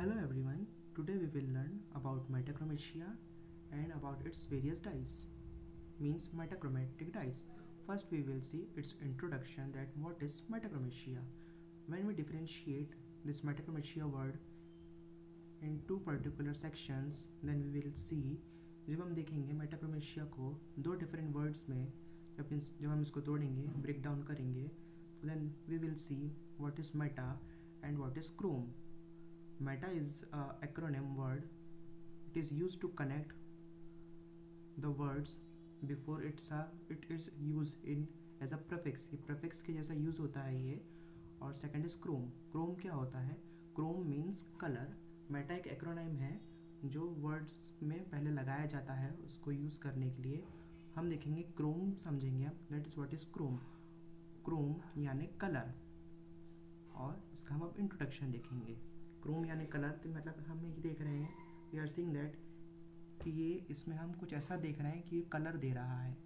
Hello everyone, today we will learn about metachromatia and about its various dyes, means metachromatic dyes. First we will see its introduction, that what is metachromatia. When we differentiate this metachromatia word in two particular sections, then we will see, जब हम देखेंगे metachromatia को दो different words में, जब हम इसको तोड़ेंगे, break down करेंगे, then we will see what is meta and what is chrome. Meta is an acronym word. It is used to connect the words before it is used in as a prefix. ये prefix के जैसा use होता है ये. और second is chrome. Chrome क्या होता है? Chrome means color. Meta एक acronym है जो words में पहले लगाया जाता है उसको use करने के लिए. हम देखेंगे chrome समझेंगे हम. That is what is chrome. Chrome यानी color. और इसका हम अब इंट्रोडक्शन देखेंगे. क्रोम यानी कलर, तो मतलब हम ये देख रहे हैं, वी आर सीइंग दैट कि ये इसमें हम कुछ ऐसा देख रहे हैं कि ये कलर दे रहा है.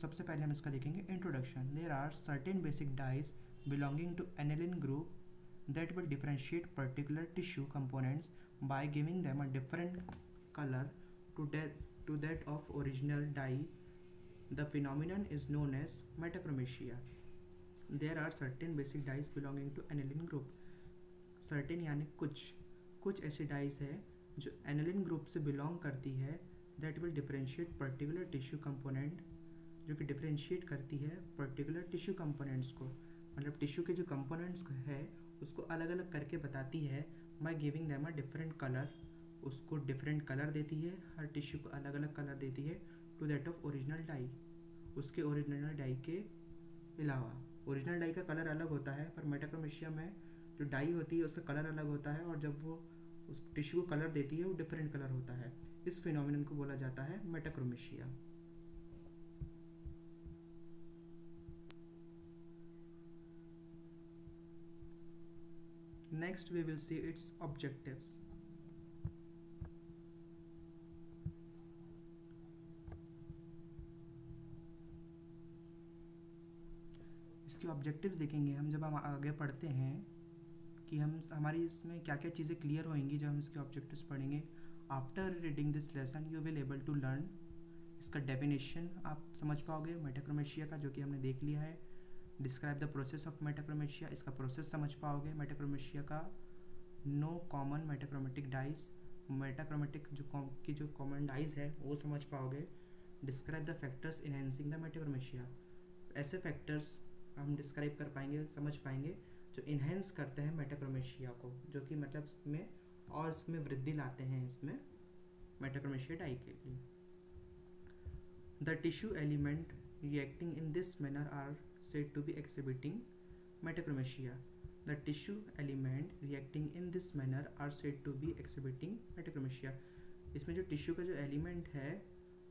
सबसे पहले हम इसका देखेंगे introduction. There are certain basic dyes belonging to aniline group that will differentiate particular tissue components by giving them a different colour to that of original dye. The phenomenon is known as metachromasia. There are certain basic dyes belonging to aniline group. Certain यानी कुछ ऐसी dies है जो aniline group से belong करती है, that will differentiate particular tissue component, जो कि डिफरेंशिएट करती है पर्टिकुलर टिश्यू कंपोनेंट्स को, मतलब टिश्यू के जो कंपोनेंट्स है उसको अलग अलग करके बताती है bye giving them a different colour. उसको डिफरेंट कलर देती है, हर टिश्यू को अलग अलग कलर देती है to that of original dye, उसके ओरिजिनल डाई के अलावा. ओरिजिनल डाई का कलर अलग होता है, पर मेटाक्रोमेशिया में जो डाई होती है उसका कलर अलग होता है, और जब वो उस टिश्यू को कलर देती है वो डिफरेंट कलर होता है. इस फिनोमिनन को बोला जाता है metachromasia. Next we will see its objectives. इसके ऑब्जेक्टिव्स देखेंगे हम जब हम आगे पढ़ते हैं कि हम हमारी इसमें क्या क्या चीज़ें क्लियर होंगी जब हम इसके ऑब्जेक्टिव्स पढ़ेंगे. After reading this lesson you will able to learn. इसका डेफिनेशन आप समझ पाओगे मेटाक्रोमेशिया का, जो कि हमने देख लिया है. Describe the process of metachromasia, इसका प्रोसेस समझ पाओगे मेटाक्रोमेशिया का. Know common metachromatic dyes, metachromatic जो कॉमन डाइज है वो समझ पाओगे. Describe the factors enhancing the metachromasia, ऐसे फैक्टर्स हम डिस्क्राइब कर पाएंगे, समझ पाएंगे जो इन्हेंस करते हैं मेटाक्रोमेशिया को, जो कि मतलब इसमें और इसमें वृद्धि लाते हैं इसमें मेटाक्रोमेशिया डाई के लिए. The tissue element reacting in this manner are said to be exhibiting metachromasia. The tissue element reacting in this manner are said to be exhibiting metachromasia. इसमें जो टिश्यू का जो एलिमेंट है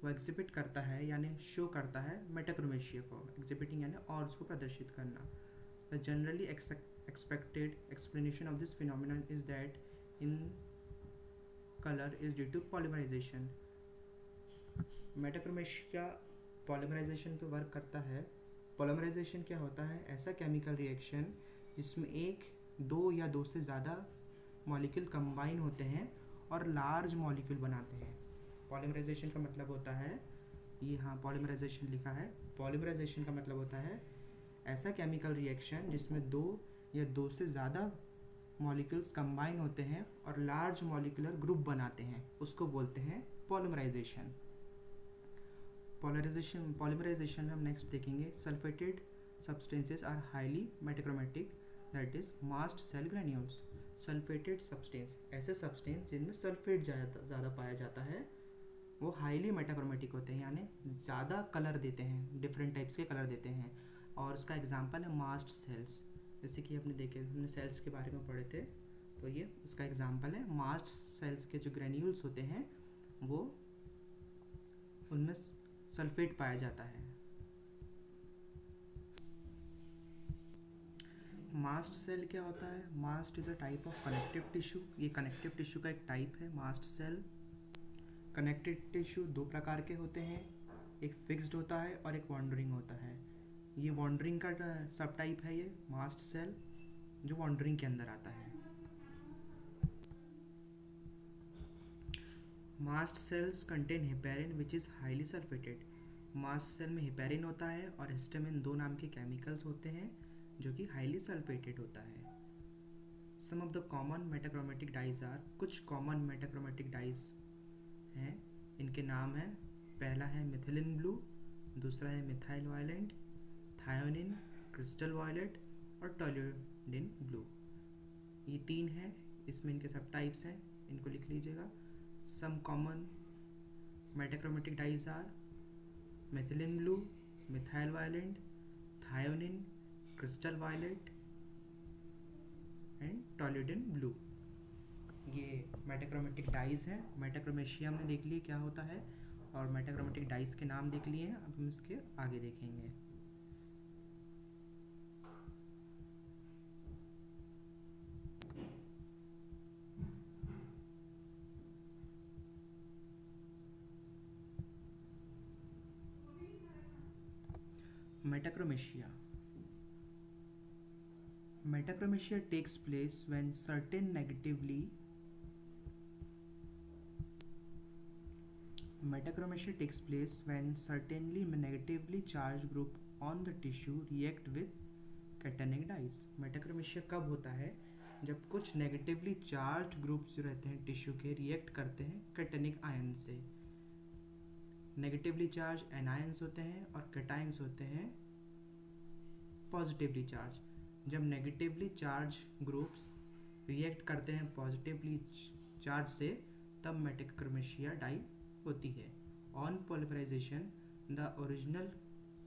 वो एग्जिबिट करता है यानी शो करता है मेटाक्रोमेशिया को. एग्जिबिटिंग यानी और उसको प्रदर्शित करना. The generally expected explanation of this phenomenon is that in color is due to polymerization. Metachromasia polymerization पे वर्क करता है. पॉलीमराइजेशन क्या होता है? ऐसा केमिकल रिएक्शन जिसमें एक, दो या दो से ज़्यादा मॉलिक्यूल कंबाइन होते हैं और लार्ज मॉलिक्यूल बनाते हैं. पॉलीमराइजेशन का मतलब होता है, ये हाँ पॉलीमराइजेशन लिखा है. पॉलीमराइजेशन का मतलब होता है ऐसा केमिकल रिएक्शन जिसमें दो या दो से ज़्यादा मॉलिक्यूल्स कंबाइन होते हैं और लार्ज मॉलिक्यूलर ग्रुप बनाते हैं, उसको बोलते हैं पॉलीमराइजेशन. पॉलीमराइजेशन हम नेक्स्ट देखेंगे. Sulphated substances are highly metachromatic, that is mast cell granules. Sulphated substance, ऐसे सब्सटेंस जिनमें सल्फेट ज़्यादा पाया जाता है, वो हाईली मेटाक्रोमेटिक होते हैं यानी ज़्यादा कलर देते हैं, डिफरेंट टाइप्स के कलर देते हैं. और उसका एग्जांपल है मास्ट सेल्स. जैसे कि हमने सेल्स के बारे में पढ़े थे, तो ये उसका एग्जांपल है. मास्ट सेल्स के जो ग्रेन्यूल्स होते हैं वो उनमें सल्फेट पाया जाता है. मास्ट सेल क्या होता है? Mast is a type of connective tissue. ये कनेक्टिव टिश्यू का एक टाइप है मास्ट सेल. कनेक्टिव टिश्यू दो प्रकार के होते हैं, एक फिक्स्ड होता है और एक वॉन्डरिंग होता है. ये वॉन्डरिंग का सब टाइप है, ये मास्ट सेल जो वॉन्डरिंग के अंदर आता है. Mast cells contain heparin which is highly sulphated. Mast cell में हेपेरिन होता है और हिस्टामिन 2 नाम के केमिकल्स होते हैं जो कि हाईली सल्फेटेड होता है। Some of the common metachromatic dyes are, कुछ कॉमन मेटाक्रोमेटिक डाइज हैं, इनके नाम हैं, पहला है मिथिलिन ब्लू, दूसरा है methyl violet, thionine, crystal violet और टोल्यूडिन ब्लू। ये 3 हैं, इसमें इनके सब टाइप्स हैं, इनको लिख लीजिएगा। Some common metachromatic dyes are methylene blue, methyl violet, thionine, crystal violet and toluidine blue. ये मेटाक्रोमेटिक डाइज हैं। मेटाक्रोमेशिया हमने देख लिए क्या होता है और मेटाक्रोमेटिक डाइज के नाम देख लिए हैं। अब हम इसके आगे देखेंगे। Metachromatia. Metachromatia takes place when certain negatively charged group on the tissue react with cationic dyes. Metachromatia कब होता है? जब कुछ नेगेटिवली चार्ज ग्रुप्स जो रहते हैं टिश्यू के रिएक्ट करते हैं कैटायनिक आयन से। नेगेटिवली चार्ज एनायंस होते हैं और कैटायंस होते हैं पॉजिटिवली चार्ज। जब नेगेटिवली चार्ज ग्रुप्स रिएक्ट करते हैं पॉजिटिवली चार्ज से तब मेटाक्रोमेशिया डाई होती है। On polymerisation the original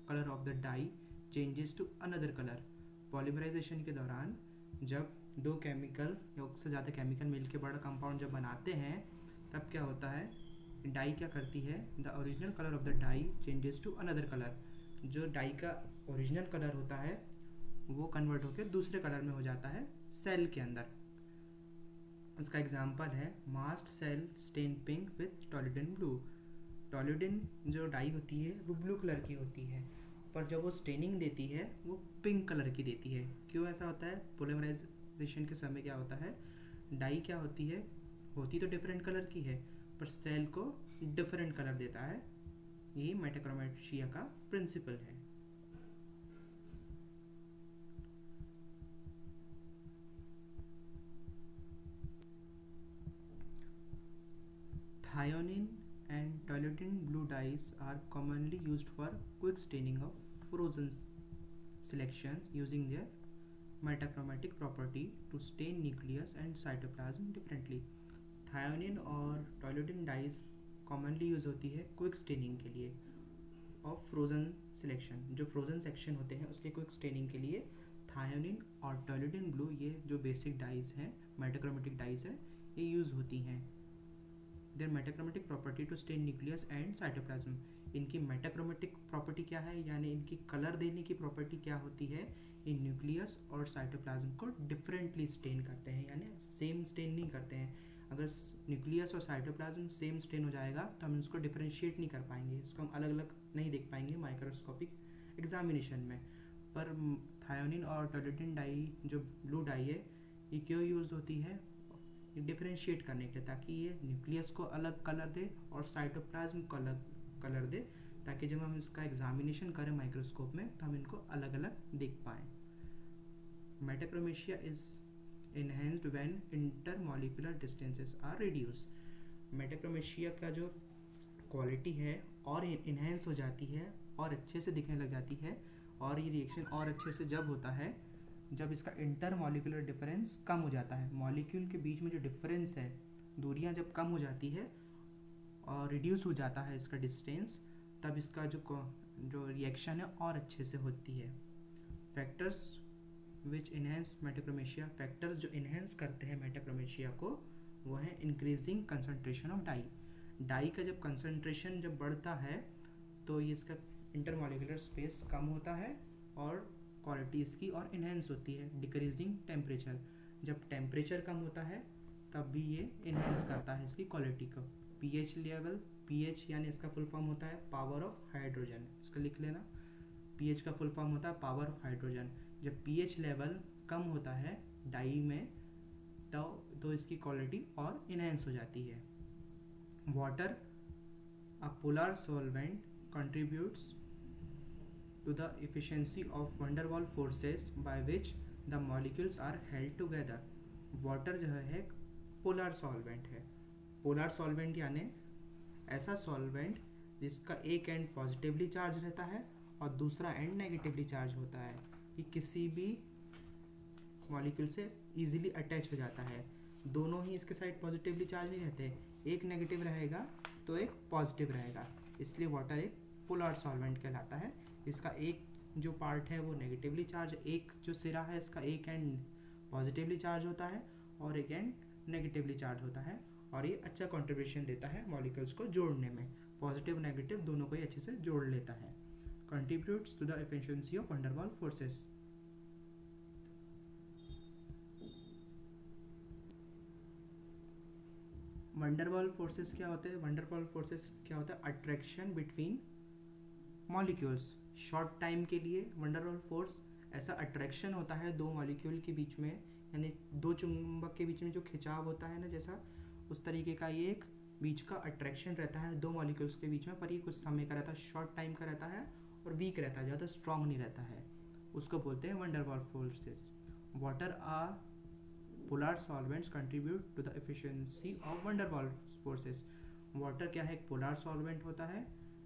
colour of the dye changes to another colour. Polymerisation के दौरान जब दो केमिकल या उससे ज़्यादा केमिकल मिलकर बड़ा कंपाउंड जब बनाते हैं तब क्या होता है, डाई क्या करती है, the original colour of the dye changes to another colour. जो डाई का ओरिजिनल कलर होता है वो कन्वर्ट होकर दूसरे कलर में हो जाता है सेल के अंदर। इसका एग्जांपल है mast cell stain pink with toluidine blue. Toluidine जो डाई होती है वो ब्लू कलर की होती है पर जब वो स्टेनिंग देती है वो पिंक कलर की देती है। क्यों ऐसा होता है? पॉलीमराइजेशन के समय क्या होता है, डाई क्या होती है, होती तो डिफरेंट कलर की है पर सेल को डिफरेंट कलर देता है। यही मेटाक्रोमेशिया का प्रिंसिपल है। Thionin and toluidine blue dyes are commonly used for quick staining of frozen selections using their metachromatic property to stain nucleus and cytoplasm differently. थायोनिन और टोल्यूडिन डाइज कॉमनली यूज होती है quick staining के लिए और फ्रोजन सिलेक्शन, जो frozen section होते हैं उसके क्विक स्टेनिंग के लिए थायोनिन और टोल्यूडिन ब्लू, ये जो बेसिक डाइज हैं मेटाक्रोमेटिक डाइज है, ये यूज होती हैं। Their metachromatic property to stain nucleus and cytoplasm. इनकी मेटाक्रोमेटिक प्रॉपर्टी क्या है, यानी इनकी कलर देने की प्रॉपर्टी क्या होती है, इन न्यूक्लियस और साइटोप्लाज्म को डिफरेंटली स्टेन करते हैं, यानी सेम स्टेन नहीं करते हैं। अगर न्यूक्लियस और साइटोप्लाज्म सेम स्टेन हो जाएगा तो हम इसको डिफरेंशिएट नहीं कर पाएंगे, इसको हम अलग अलग नहीं देख पाएंगे माइक्रोस्कोपिक एग्जामिनेशन में। पर थायोनिन और टोल्यूडिन डाई जो ब्लू डाई है ये क्यों यूज़ होती है, डिफरेंशिएट करने के लिए, ताकि ये न्यूक्लियस को अलग कलर दे और साइटोप्लाज्म को अलग कलर दे, ताकि जब हम इसका एग्जामिनेशन करें माइक्रोस्कोप में तो हम इनको अलग अलग देख पाएँ। Metachromasia is enhanced when intermolecular distances are reduced. Metachromasia का जो क्वालिटी है और इन्हेंस हो जाती है और अच्छे से दिखने लग जाती है, और ये रिएक्शन और अच्छे से जब होता है जब इसका इंटरमॉलिक्यूलर डिफरेंस कम हो जाता है। मॉलिक्यूल के बीच में जो डिफरेंस है, दूरियां जब कम हो जाती है और रिड्यूस हो जाता है इसका डिस्टेंस, तब इसका जो रिएक्शन है और अच्छे से होती है। Factors which enhance metachromasia, factors जो इन्हेंस करते हैं मेटाक्रोमेशिया को वो है increasing concentration of dye. Dye का जब कंसंट्रेशन जब बढ़ता है तो ये इसका इंटरमॉलिक्यूलर स्पेस कम होता है और क्वालिटी इसकी और इन्हेंस होती है। डिक्रीजिंग टेम्परेचर, जब टेम्परेचर कम होता है तब भी ये इन्हेंस करता है इसकी क्वालिटी को। पीएच लेवल, पीएच यानी इसका फुल फॉर्म होता है पावर ऑफ हाइड्रोजन, इसको लिख लेना। पीएच का फुल फॉर्म होता है पावर ऑफ हाइड्रोजन। जब पीएच लेवल कम होता है डाई में तो इसकी क्वालिटी और इन्हेंस हो जाती है। Water, a polar solvent, contributes to the efficiency of van der Waals forces by which the molecules are held together. Water जो है एक पोलर सॉल्वेंट है. पोलर सॉल्वेंट यानी ऐसा सॉल्वेंट जिसका एक एंड पॉजिटिवली चार्ज रहता है और दूसरा एंड नेगेटिवली चार्ज होता है. ये किसी भी मॉलिक्यूल से इजीली अटैच हो जाता है. दोनों ही इसके साइड पॉजिटिवली चार्ज नहीं रहते, एक नेगेटिव रहेगा तो एक पॉजिटिव रहेगा, इसलिए वाटर एक पोलर सॉल्वेंट कहलाता है. इसका एक जो पार्ट है वो नेगेटिवली चार्ज, एक जो सिरा है इसका एक एंड पॉजिटिवली चार्ज होता है और एक एंड नेगेटिवली चार्ज होता है, और ये अच्छा कंट्रीब्यूशन देता है मॉलिक्यूल्स को जोड़ने में. पॉजिटिव नेगेटिव दोनों को ही अच्छे से जोड़ लेता है. Contributes to the efficiency of van der Waals forces. van der Waals forces क्या होते हैं? van der Waals फोर्सेस क्या होता है? Attraction between molecules. Short time के लिए van der Waals फोर्स ऐसा अट्रैक्शन होता है दो मॉलिक्यूल के बीच में, यानी दो चुंबक के बीच में जो खिंचाव होता है ना, जैसा उस तरीके का ये एक बीच का अट्रैक्शन रहता है दो मॉलिक्यूल्स के बीच में, पर ये कुछ समय का रहता है, शॉर्ट टाइम का रहता है और वीक रहता है, ज़्यादा स्ट्रॉन्ग नहीं रहता है. उसको बोलते हैं van der Waals forces. Water a polar solvents contribute to the efficiency of van der Waals forces. Water क्या है? एक पोलर सॉल्वेंट होता है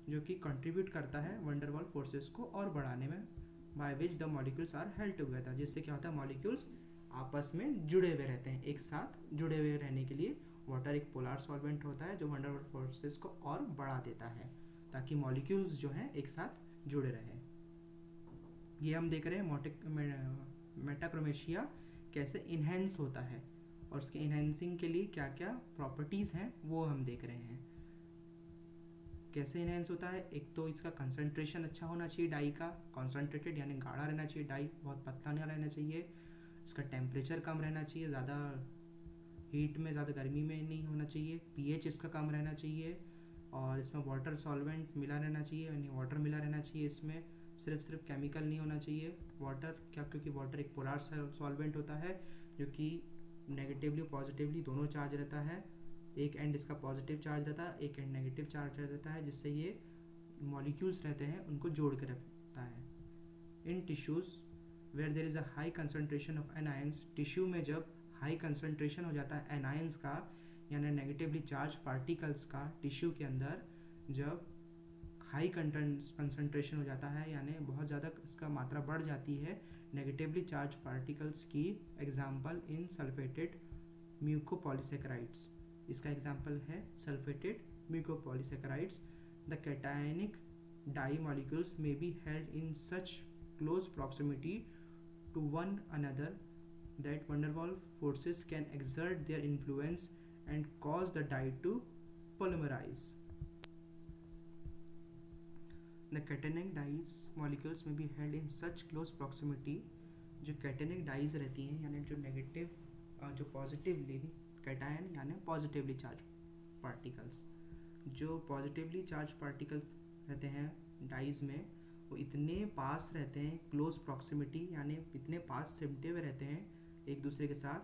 जो कि कंट्रीब्यूट करता है van der Waals फोर्सेस को और बढ़ाने में, by which the molecules are held together. जिससे क्या होता है? मॉलिक्यूल्स आपस में जुड़े हुए रहते हैं, एक साथ जुड़े हुए रहने के लिए वाटर एक पोलर सॉल्वेंट होता है जो van der Waals फोर्सेस को और बढ़ा देता है ताकि मॉलिक्यूल्स जो हैं एक साथ जुड़े रहें. ये हम देख रहे हैं मेटाक्रोमेशिया कैसे इन्हेंस होता है और उसके इन्हेंसिंग के लिए क्या क्या प्रॉपर्टीज़ हैं वो हम देख रहे हैं. कैसे इन्हेंस होता है? एक तो इसका कंसंट्रेशन अच्छा होना चाहिए डाई का, कॉन्सनट्रेटेड यानी गाढ़ा रहना चाहिए डाई, बहुत पतला नहीं रहना चाहिए. इसका टेम्परेचर कम रहना चाहिए, ज़्यादा हीट में ज़्यादा गर्मी में नहीं होना चाहिए. पीएच इसका कम रहना चाहिए और इसमें वाटर सॉल्वेंट मिला रहना चाहिए, यानी वाटर मिला रहना चाहिए. इसमें सिर्फ केमिकल नहीं होना चाहिए. वाटर क्या? क्योंकि वाटर एक पोलर सॉल्वेंट होता है जो कि नेगेटिवली पॉजिटिवली दोनों चार्ज रहता है. एक एंड इसका पॉजिटिव चार्ज रहता है, एक एंड नेगेटिव चार्ज रहता है, जिससे ये मॉलिक्यूल्स रहते हैं उनको जोड़ के रखता है. In tissues where there is a high concentration of anions. Tissue में जब हाई कंसनट्रेशन हो जाता है एनायंस का यानी नेगेटिवली चार्ज पार्टिकल्स का, टिश्यू के अंदर जब हाई कंसनट्रेशन हो जाता है यानी बहुत ज़्यादा इसका मात्रा बढ़ जाती है नेगेटिवली चार्ज पार्टिकल्स की, एग्जाम्पल इन सल्फेटेड म्यूकोपॉलीसेकेराइड्स. इसका एग्जाम्पल है sulphated mucopolysaccharides. The cationic dye molecules may be held in such close proximity to one another that van der Waals forces can exert their influence and cause the dye to polymerize. The cationic dyes molecules may be held in such close proximity. जो cationic dyes रहती हैं यानी जो negative जो positively cation यानी positively charge particles, जो positively charge particles रहते हैं डाइज में, वो इतने पास रहते हैं, क्लोज प्रॉक्सिमिटी यानी इतने पास सिमटे हुए रहते हैं एक दूसरे के साथ.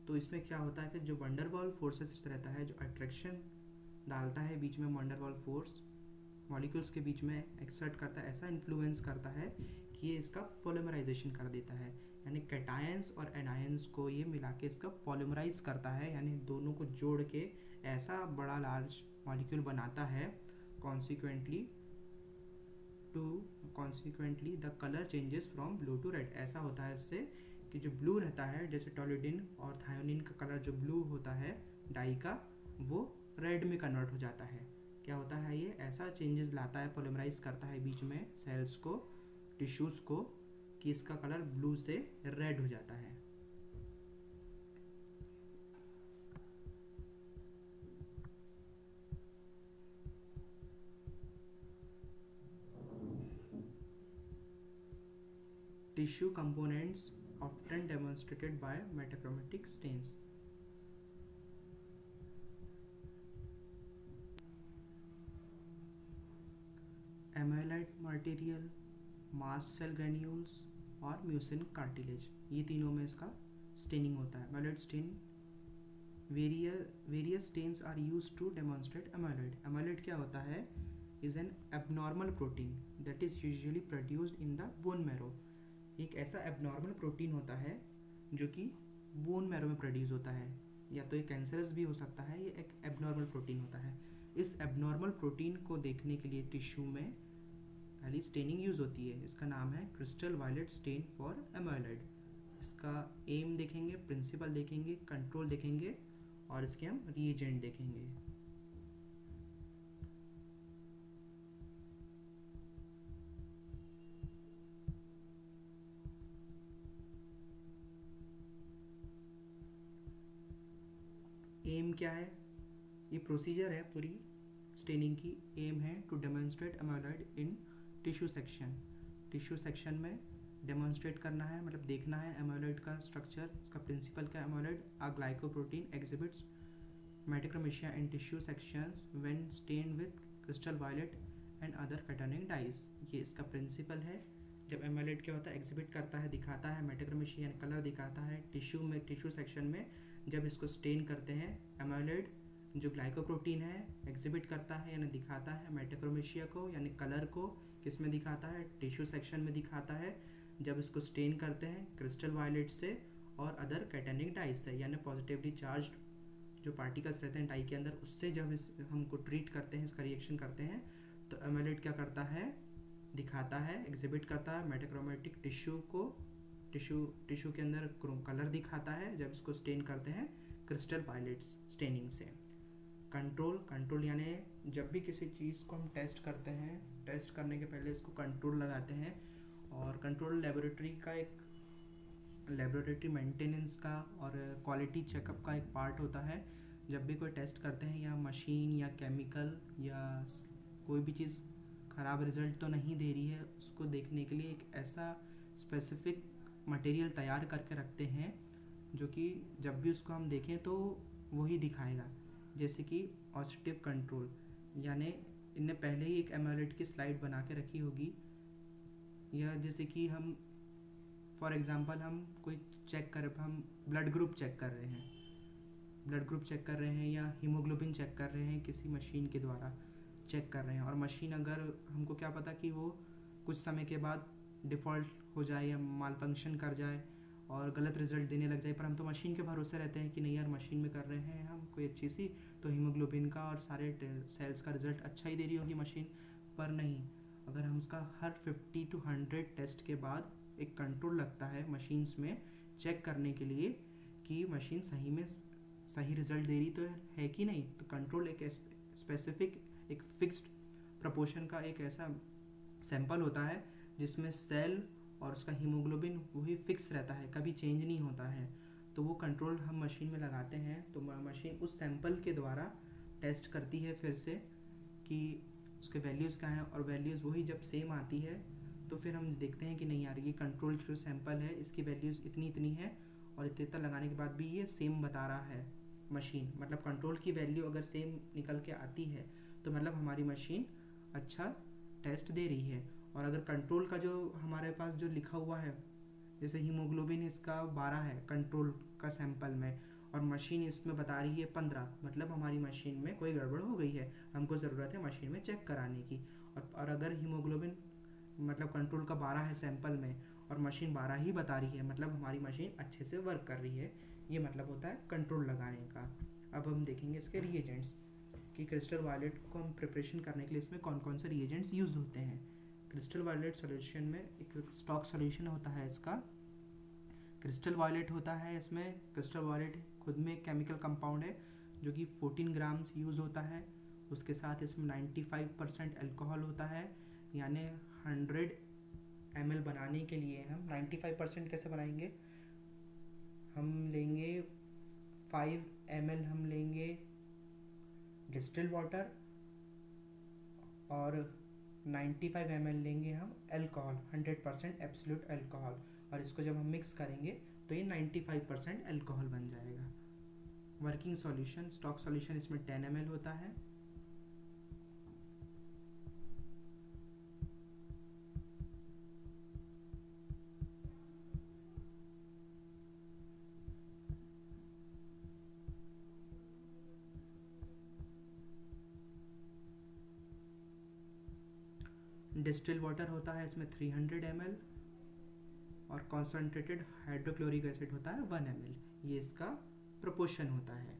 तो इसमें क्या होता है? फिर जो van der Waals फोर्सेस रहता है, जो अट्रैक्शन डालता है बीच में van der Waals force molecules के बीच में एक्सर्ट करता है, ऐसा इन्फ्लुएंस करता है कि ये इसका पॉलीमराइजेशन कर देता है, यानी कैटायंस और एनायंस को ये मिला के इसका पॉलीमराइज करता है, यानी दोनों को जोड़ के ऐसा बड़ा लार्ज मॉलिक्यूल बनाता है. Consequently the colour changes from blue to red. ऐसा होता है इससे कि जो ब्लू रहता है, जैसे टोलिडिन और थायोनिन का कलर जो ब्लू होता है डाई का, वो रेड में कन्वर्ट हो जाता है. क्या होता है? ये ऐसा चेंजेस लाता है, पॉलीमराइज करता है बीच में सेल्स को, टिश्यूज़ को, कि इसका कलर ब्लू से रेड हो जाता है. Tissue components often demonstrated by metachromatic stains. Amyloid material, mast cell granules और म्यूसिन कार्टिलेज, ये तीनों में इसका स्टेनिंग होता है. Amyloid stain various stains are use to demonstrate amyloid. Amyloid क्या होता है? Is an abnormal protein that is usually produced in the bone marrow. एक ऐसा एबनॉर्मल प्रोटीन होता है जो कि बोन मैरो में प्रोड्यूस होता है, या तो ये कैंसरस भी हो सकता है, ये एक एबनॉर्मल प्रोटीन होता है। इस एबनॉर्मल प्रोटीन को देखने के लिए टिश्यू में पहली स्टेनिंग यूज होती है। इसका नाम है crystal violet stain for amyloid. इसका एम देखेंगे, प्रिंसिपल देखेंगे, कंट्रोल देखेंगे और इसके हम रिएजेंट देखेंगे। एम क्या है? ये प्रोसीजर है पूरी स्टेनिंग की। एम है to demonstrate amyloid in tissue section. Tissue section में डेमोन्स्ट्रेट करना है, मतलब देखना है एमाइलॉइड का स्ट्रक्चर। इसका प्रिंसिपल क्या? Amyloid a glycoprotein exhibits metachromasia in tissue sections when stained with crystal violet and other patterning dyes. ये इसका प्रिंसिपल है। जब एमाइलॉइड क्या होता है? एग्जिबिट करता है, दिखाता है, मेटाक्रोमेशिया कलर दिखाता है टिश्यू में, टिश्यू सेक्शन में। जब इसको स्टेन करते हैं, एमाइलॉइड जो ग्लाइकोप्रोटीन है एग्जिबिट करता है यानी दिखाता है मेटाक्रोमेशिया को, यानी कलर को किस में दिखाता है? टिश्यू सेक्शन में दिखाता है। जब इसको स्टेन करते हैं क्रिस्टल वायलेट से और अदर कैटायनिक डाइज से, यानी पॉजिटिवली चार्ज्ड जो पार्टिकल्स रहते हैं डाई के अंदर, उससे जब हमको ट्रीट करते हैं, इसका रिएक्शन करते हैं, तो एमाइलॉइड क्या करता है? दिखाता है, एग्जिबिट करता है मेटाक्रोमेटिक टिश्यू को, टिश्यू के अंदर कलर दिखाता है जब इसको स्टेन करते हैं क्रिस्टल वायलेट्स स्टेनिंग से। कंट्रोल यानी जब भी किसी चीज़ को हम टेस्ट करते हैं, टेस्ट करने के पहले इसको कंट्रोल लगाते हैं। और कंट्रोल लेबोरेटरी मेंटेनेंस का और क्वालिटी चेकअप का एक पार्ट होता है। जब भी कोई टेस्ट करते हैं, या मशीन या केमिकल या कोई भी चीज़ ख़राब रिजल्ट तो नहीं दे रही है, उसको देखने के लिए एक ऐसा स्पेसिफिक मटेरियल तैयार करके रखते हैं जो कि जब भी उसको हम देखें तो वही दिखाएगा। जैसे कि ऑसिटिव कंट्रोल, यानी इनने पहले ही एक एमाइलॉइड की स्लाइड बना के रखी होगी, या जैसे कि हम फॉर एग्जांपल हम कोई हम ब्लड ग्रुप चेक कर रहे हैं या हीमोग्लोबिन चेक कर रहे हैं, किसी मशीन के द्वारा चेक कर रहे हैं। और मशीन अगर हमको क्या पता कि वो कुछ समय के बाद डिफ़ॉल्ट हो जाए या माल फंक्शन कर जाए और गलत रिजल्ट देने लग जाए, पर हम तो मशीन के भरोसे रहते हैं कि नहीं यार मशीन में कर रहे हैं हम कोई अच्छी सी, तो हीमोग्लोबिन का और सारे सेल्स का रिजल्ट अच्छा ही दे रही होगी मशीन। पर नहीं, अगर हम उसका हर 50 to 100 टेस्ट के बाद एक कंट्रोल लगता है मशीन्स में चेक करने के लिए कि मशीन सही में सही रिजल्ट दे रही तो है कि नहीं, तो कंट्रोल एक स्पेसिफिक एक फिक्स्ड प्रपोर्शन का एक ऐसा सैंपल होता है जिसमें सेल और उसका हीमोग्लोबिन वही फिक्स रहता है, कभी चेंज नहीं होता है। तो वो कंट्रोल हम मशीन में लगाते हैं, तो मशीन उस सैंपल के द्वारा टेस्ट करती है फिर से कि उसके वैल्यूज़ क्या हैं, और वैल्यूज़ वही जब सेम आती है तो फिर हम देखते हैं कि नहीं यार ये कंट्रोल जो सैंपल है इसकी वैल्यूज़ इतनी है और इतना लगाने के बाद भी ये सेम बता रहा है मशीन, मतलब कंट्रोल की वैल्यू अगर सेम निकल के आती है तो मतलब हमारी मशीन अच्छा टेस्ट दे रही है। और अगर कंट्रोल का जो हमारे पास जो लिखा हुआ है, जैसे हीमोग्लोबिन इसका 12 है कंट्रोल का सैंपल में और मशीन इसमें बता रही है 15, मतलब हमारी मशीन में कोई गड़बड़ हो गई है, हमको ज़रूरत है मशीन में चेक कराने की। और अगर हीमोग्लोबिन मतलब कंट्रोल का 12 है सैंपल में और मशीन 12 ही बता रही है, मतलब हमारी मशीन अच्छे से वर्क कर रही है, ये मतलब होता है कंट्रोल लगाने का। अब हम देखेंगे इसके रिएजेंट्स कि क्रिस्टल वायलेट को हम प्रिपरेशन करने के लिए इसमें कौन कौन से रिएजेंट्स यूज़ होते हैं। क्रिस्टल वायलेट सॉल्यूशन में एक स्टॉक सॉल्यूशन होता है इसका, क्रिस्टल वायलेट होता है इसमें। क्रिस्टल वायलेट खुद में एक केमिकल कंपाउंड है जो कि 14 ग्राम्स यूज़ होता है। उसके साथ इसमें 95% अल्कोहल होता है, यानी 100 ml बनाने के लिए हम 95% कैसे बनाएंगे, हम लेंगे 5 ml हम लेंगे डिस्टिल्ड वाटर और 95 ml लेंगे हम अल्कोहल, 100% एब्सोल्यूट अल्कोहल, और इसको जब हम मिक्स करेंगे तो ये 95% अल्कोहल बन जाएगा। वर्किंग सॉल्यूशन, स्टॉक सॉल्यूशन इसमें 10 ml होता है। डिस्टिल वाटर होता है इसमें 300 ml, और कॉन्सेंट्रेटेड हाइड्रोक्लोरिक एसिड होता है 1 ml। ये इसका प्रोपोर्शन होता है।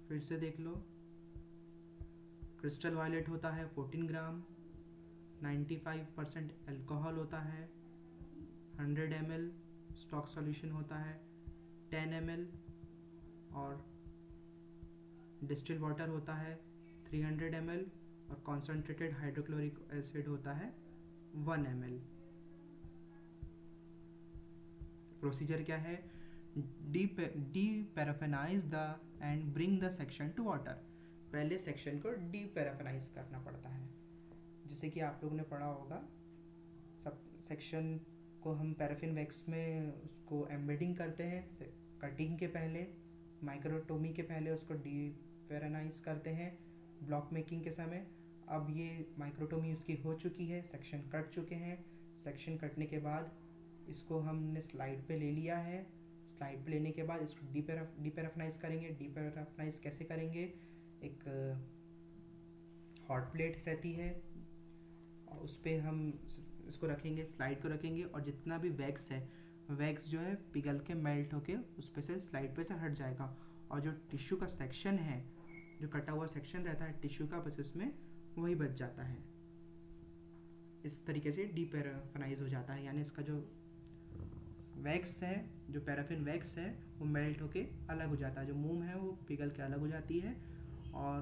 फिर से देख लो, क्रिस्टल वायलेट होता है 14 ग्राम, 95% अल्कोहल होता है, 100 ml स्टॉक सॉल्यूशन होता है 10 ml, और डिस्टिल वाटर होता है 300 ml, और कॉन्सेंट्रेटेड हाइड्रोक्लोरिक एसिड होता है 1 ml। प्रोसीजर क्या है? Deparaffinize the and bring the section to water. पहले सेक्शन को डीपैराफिनाइज करना पड़ता है। जैसे कि आप लोगों ने पढ़ा होगा, सब सेक्शन को हम पैराफिन वैक्स में उसको एम्बेडिंग करते हैं, कटिंग के पहले, माइक्रोटोमी के पहले उसको डीपैराफिनाइज करते हैं ब्लॉक मेकिंग के समय। अब ये माइक्रोटोमी उसकी हो चुकी है, सेक्शन कट चुके हैं। सेक्शन कटने के बाद इसको हमने स्लाइड पे ले लिया है। स्लाइड पे लेने के बाद इसको डीपैराफिनाइज करेंगे। डीपैराफिनाइज कैसे करेंगे? एक हॉट प्लेट रहती है और उस पर हम इसको रखेंगे, स्लाइड को रखेंगे, और जितना भी वैक्स है, वैक्स जो है पिघल के मेल्ट होके उस पे से स्लाइड पे से हट जाएगा, और जो टिश्यू का सेक्शन है, जो कटा हुआ सेक्शन रहता है टिश्यू का, बस उसमें वही बच जाता है। इस तरीके से डीपैराफिनाइज हो जाता है, यानी इसका जो वैक्स है, जो पैराफिन वैक्स है, वो मेल्ट होके अलग हो जाता है, जो मोम है वो पिघल के अलग हो जाती है। और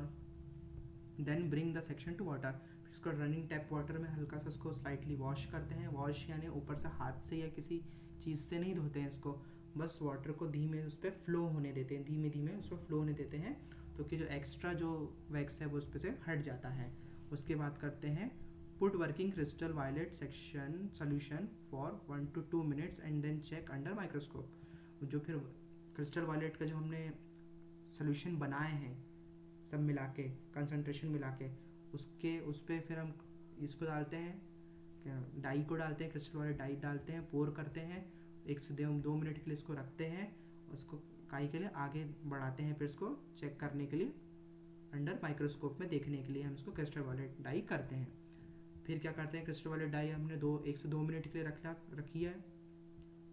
then bring the section to water. फिर इसको रनिंग टैप वाटर में हल्का सा उसको स्लाइटली वॉश करते हैं। वॉश यानी ऊपर से हाथ से या किसी चीज़ से नहीं धोते हैं इसको, बस वाटर को धीमे उस पर फ्लो होने देते हैं, धीमे धीमे उस पर फ्लो होने देते हैं, तो कि जो एक्स्ट्रा जो वैक्स है वो उस पर से हट जाता है। उसके बाद करते हैं put working crystal violet section solution for 1 to 2 minutes and then check under microscope. जो फिर क्रिस्टल वायलेट का जो हमने सोल्यूशन बनाए हैं सब मिला के, कंसनट्रेशन मिला के, उसके उस पर फिर हम इसको डालते हैं, डाई को डालते हैं, क्रिस्टल वायलेट डाई डालते हैं, पोर करते हैं, 1 से 2 मिनट के लिए इसको रखते हैं, उसको काई के लिए आगे बढ़ाते हैं, फिर इसको चेक करने के लिए अंडर माइक्रोस्कोप में देखने के लिए हम इसको क्रिस्टल वायलेट डाई करते हैं। फिर क्या करते हैं, क्रिस्टल वायलेट डाई हमने 1 से 2 मिनट के लिए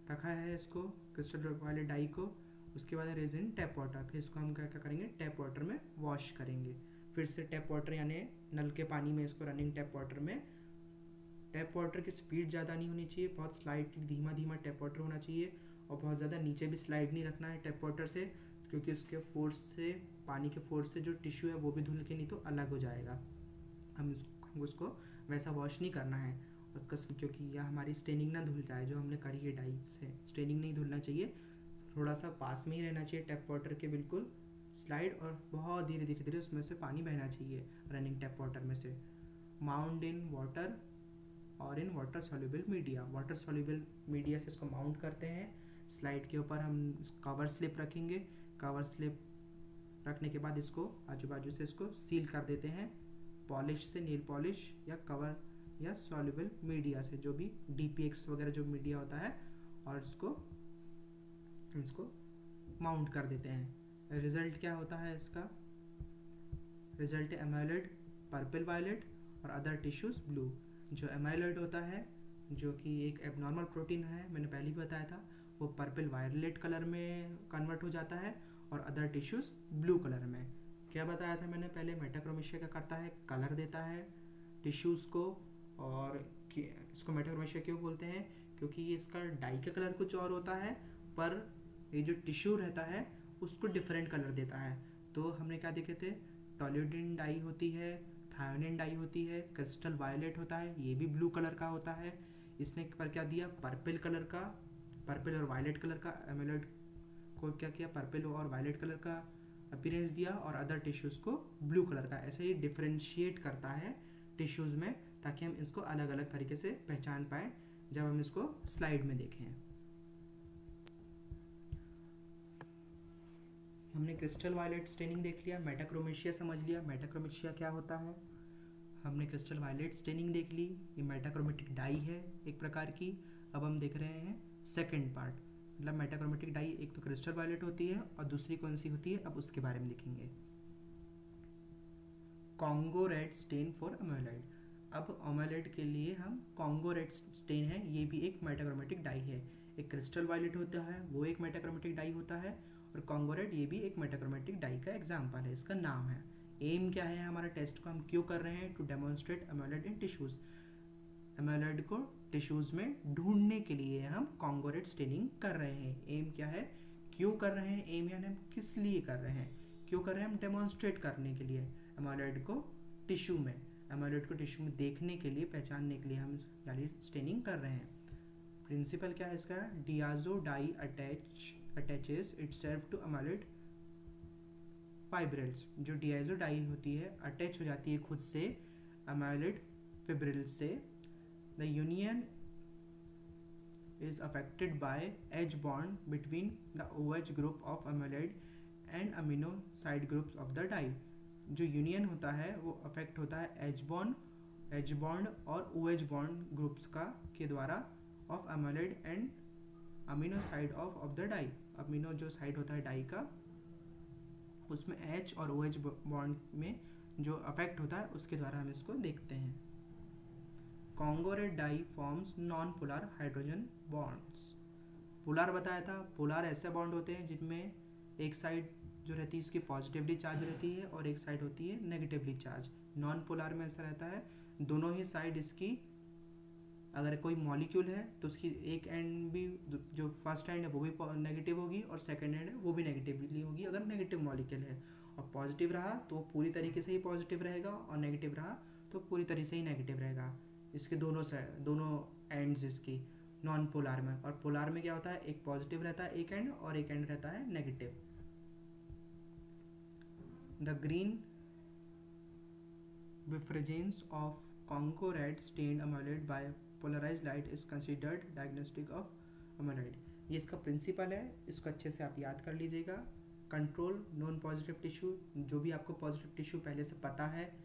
रखा है इसको, क्रिस्टल वायलेट डाई को। उसके बाद रेजिन टैप वाटर, फिर इसको हम क्या करेंगे, टैप वाटर में वॉश करेंगे। फिर से टैप वाटर यानी नल के पानी में इसको रनिंग टैप वाटर में। टैप वाटर की स्पीड ज़्यादा नहीं होनी चाहिए, बहुत स्लाइडली धीमा धीमा टैप वाटर होना चाहिए, और बहुत ज़्यादा नीचे भी स्लाइड नहीं रखना है टैप वाटर से, क्योंकि उसके फोर्स से, पानी के फोर्स से जो टिश्यू है वो भी धुल के नहीं तो अलग हो जाएगा। हम उसको वैसा वॉश नहीं करना है उसका, क्योंकि यह हमारी स्टेनिंग ना धुल जाए, जो हमने करी है डाई से स्टेनिंग नहीं धुलना चाहिए, थोड़ा सा पास में ही रहना चाहिए टैप वाटर के बिल्कुल स्लाइड, और बहुत धीरे धीरे धीरे उसमें से पानी बहना चाहिए रनिंग टैप वाटर में से। माउंट इन वाटर और in water soluble media, water soluble media से इसको माउंट करते हैं। स्लाइड के ऊपर हम कवर स्लिप रखेंगे, कवर स्लिप रखने के बाद इसको आजू बाजू से इसको सील कर देते हैं पॉलिश से, नील पॉलिश या कवर या सॉल्युबल मीडिया से, जो भी DPX वगैरह जो मीडिया होता है, और इसको माउंट कर देते हैं। रिजल्ट क्या होता है इसका? रिजल्ट एमाइलॉइड पर्पल वायलेट और अदर टिश्यूज ब्लू। जो एमाइलॉइड होता है, जो कि एक एबनॉर्मल प्रोटीन है, मैंने पहले भी बताया था, वो पर्पल वायलेट कलर में कन्वर्ट हो जाता है, और अदर टिश्यूज ब्लू कलर में। क्या बताया था मैंने पहले? मेटाक्रोमेशिया क्या करता है, कलर देता है टिश्यूज़ को, और इसको मेटाक्रोमेशिया क्यों बोलते हैं? क्योंकि ये इसका डाई का कलर कुछ और होता है, पर ये जो टिश्यू रहता है उसको डिफरेंट कलर देता है। तो हमने क्या देखे थे, टोल्यूडिन डाई होती है, थायोनिन डाई होती है, क्रिस्टल वायलेट होता है, ये भी ब्लू कलर का होता है। इसने पर क्या दिया, पर्पल कलर का, पर्पल और वायलेट कलर का, एमाइलॉइड को क्या किया, पर्पल और वायलेट कलर का अपीयरेंस दिया, और अदर टिश्यूज़ को ब्लू कलर का। ऐसे ही डिफरेंशिएट करता है टिश्यूज़ में, ताकि हम इसको अलग अलग तरीके से पहचान पाएँ जब हम इसको स्लाइड में देखें। हमने क्रिस्टल वायलेट स्टेनिंग देख लिया, मेटाक्रोमेशिया समझ लिया, मेटाक्रोमेशिया क्या होता है। हमने क्रिस्टल वायलेट स्टेनिंग देख ली, ये मेटाक्रोमेटिक डाई है एक प्रकार की। अब हम देख रहे हैं सेकेंड पार्ट, मतलब मेटाक्रोमेटिक डाई एक तो क्रिस्टल वायलेट होती है और दूसरी कौन सी होती है, अब उसके बारे में देखेंगे। Congo red stain for amyloid. अब अमोलाइड के लिए हम कॉन्गो रेड स्टेन है, ये भी एक मेटाक्रोमेटिक डाई है। एक क्रिस्टल वायलेट होता है, वो एक मेटाक्रोमेटिक डाई होता है, और कॉन्गो रेड ये भी एक मेटाक्रोमेटिक डाई का एग्जाम्पल है, इसका नाम है। एम क्या है हमारा टेस्ट को हम क्यों कर रहे हैं? To demonstrate amyloid in tissues. Amyloid को टिश्यूज में ढूंढने के लिए हम कॉन्गो रेड स्टेनिंग कर रहे हैं। एम क्या है, क्यों कर रहे हैं? एम यानी हम किस लिए कर रहे हैं, क्यों कर रहे हैं? हम डेमोन्स्ट्रेट करने के लिए अमोलाइड को टिश्यू में, अमोलाइड को टिश्यू में देखने के लिए, पहचानने के लिए हम यानी स्टेनिंग कर रहे हैं। प्रिंसिपल क्या है इसका? Diazo dye attaches itself to amyloid fibrils. जो डियाजो डाई होती है अटैच हो जाती है खुद से अमोलाइड फिब्रिल्स से। The union is affected by H bond between the OH group of amyloid and amino side groups of the dye। जो यूनियन होता है वो अफेक्ट होता है H बॉन्ड और OH बॉन्ड ग्रुप्स का के द्वारा of amyloid and amino side of the dye. Amino जो साइड होता है डाई का, उसमें H और OH बॉन्ड में जो अफेक्ट होता है उसके द्वारा हम इसको देखते हैं। Congo red dye forms non polar hydrogen bonds. Polar बताया था, पोलर ऐसे बॉन्ड होते हैं जिनमें एक साइड जो रहती है इसकी पॉजिटिवली चार्ज रहती है और एक साइड होती है नेगेटिवली चार्ज। नॉन पोलर में ऐसा रहता है दोनों ही साइड इसकी, अगर कोई मॉलिक्यूल है तो उसकी एक एंड भी, जो फर्स्ट एंड है वो भी नेगेटिव होगी और सेकेंड एंड है वो भी नेगेटिवली होगी अगर नेगेटिव मॉलिक्यूल है। और पॉजिटिव रहा तो पूरी तरीके से ही पॉजिटिव रहेगा और नेगेटिव रहा तो पूरी तरीके से ही नेगेटिव रहेगा। इसके दोनों एंड्स इसकी नॉन पोलर में। और पोलर में क्या होता है, एक पॉजिटिव रहता है एक एंड और एक एंड रहता है negative. The green birefringence of Congo red stained amyloid by polarized light is considered diagnostic of amyloid. ये इसका प्रिंसिपल है, इसको अच्छे से आप याद कर लीजिएगा। कंट्रोल नॉन पॉजिटिव टिश्यू, जो भी आपको पॉजिटिव टिश्यू पहले से पता है,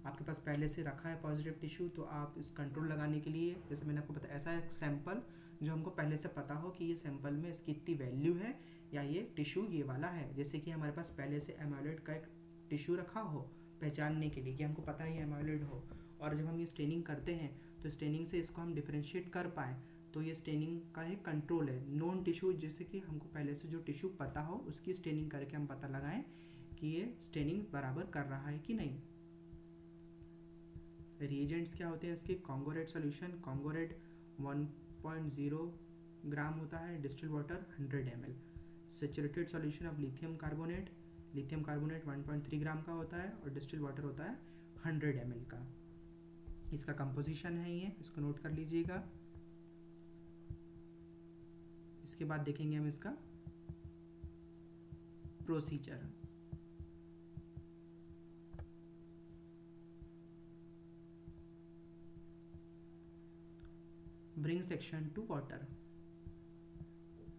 आपके पास पहले से रखा है पॉजिटिव टिश्यू, तो आप इस कंट्रोल लगाने के लिए, जैसे मैंने आपको बताया, ऐसा एक सैंपल जो हमको पहले से पता हो कि ये सैंपल में इसकी इतनी वैल्यू है या ये टिश्यू ये वाला है। जैसे कि हमारे पास पहले से एमोलाइड का एक टिश्यू रखा हो पहचानने के लिए कि हमको पता है ये एमोलाइड हो, और जब हम ये स्टेनिंग करते हैं तो स्टेनिंग से इसको हम डिफ्रेंशिएट कर पाएँ, तो ये स्टेनिंग का एक कंट्रोल है। नॉन टिश्यू, जैसे कि हमको पहले से जो टिश्यू पता हो उसकी स्टेनिंग करके हम पता लगाएं कि ये स्टेनिंग बराबर कर रहा है कि नहीं। रिएजेंट्स क्या होते हैं इसके? Congo red solution, Congo red 1.0 ग्राम होता है, distil water 100 ml। Saturated solution of lithium carbonate 1.3 ग्राम का होता है और डिस्टिल वाटर होता है 100 ml का। इसका कंपोजिशन है ये, इसको नोट कर लीजिएगा। इसके बाद देखेंगे हम इसका procedure. Bring section to water.